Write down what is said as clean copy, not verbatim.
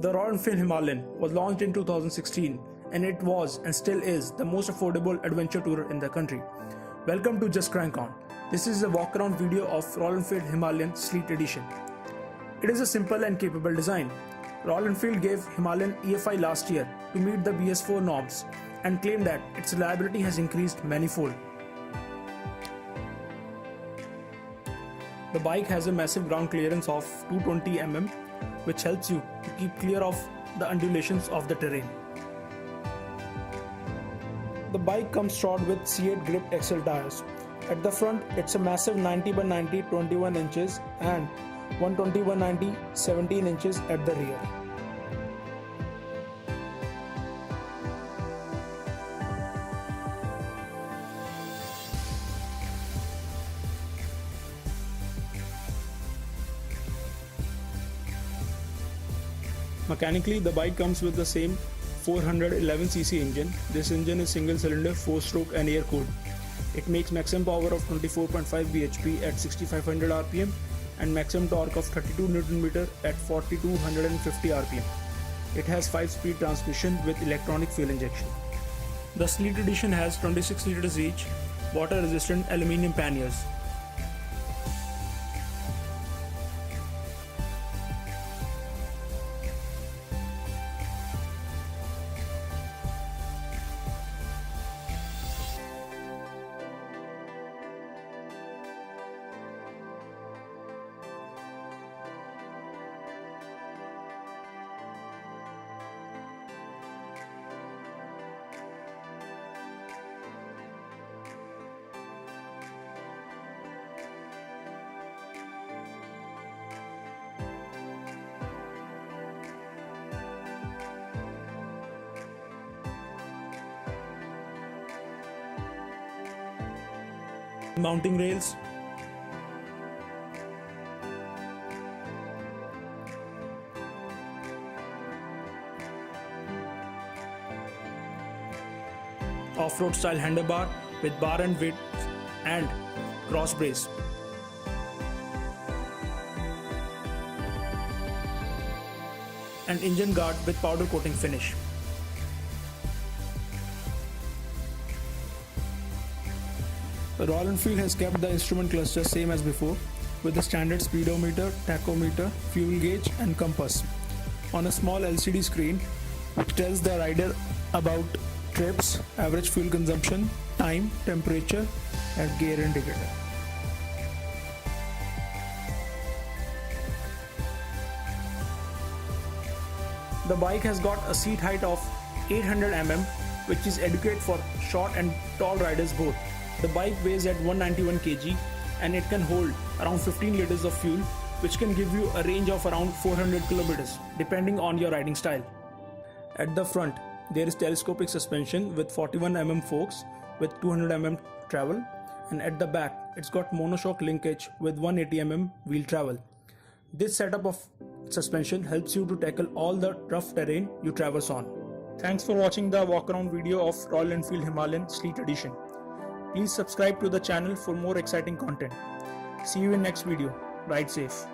The Royal Enfield Himalayan was launched in 2016 and it was and still is the most affordable adventure tourer in the country. Welcome to Just Crank On. This is a walk-around video of Royal Enfield Himalayan Sleet Edition. It is a simple and capable design. Royal Enfield gave Himalayan EFI last year to meet the BS4 norms and claimed that its reliability has increased manifold. The bike has a massive ground clearance of 220 mm, which helps you to keep clear of the undulations of the terrain. The bike comes shod with C8 Grip XL tires. At the front, it's a massive 90x90 21 inches and 120x90 17 inches at the rear. Mechanically, the bike comes with the same 411cc engine. This engine is single cylinder, 4-stroke and air cooled. It makes maximum power of 24.5 bhp at 6500 rpm and maximum torque of 32 Nm at 4250 rpm. It has 5-speed transmission with electronic fuel injection. The Sleet edition has 26 liters each, water resistant aluminium panniers. Mounting rails, off-road style handlebar with bar and weight and cross brace, and engine guard with powder coating finish. The Royal Enfield has kept the instrument cluster same as before, with the standard speedometer, tachometer, fuel gauge and compass on a small LCD screen which tells the rider about trips, average fuel consumption, time, temperature and gear indicator. The bike has got a seat height of 800 mm, which is adequate for short and tall riders both. The bike weighs at 191 kg and it can hold around 15 liters of fuel, which can give you a range of around 400 kilometers depending on your riding style. At the front, there is telescopic suspension with 41 mm forks with 200 mm travel, and at the back it's got monoshock linkage with 180 mm wheel travel. This setup of suspension helps you to tackle all the rough terrain you traverse on. Thanks for watching the walk-around video of Royal Enfield Himalayan Sleet Edition. Please subscribe to the channel for more exciting content. See you in next video. Ride safe.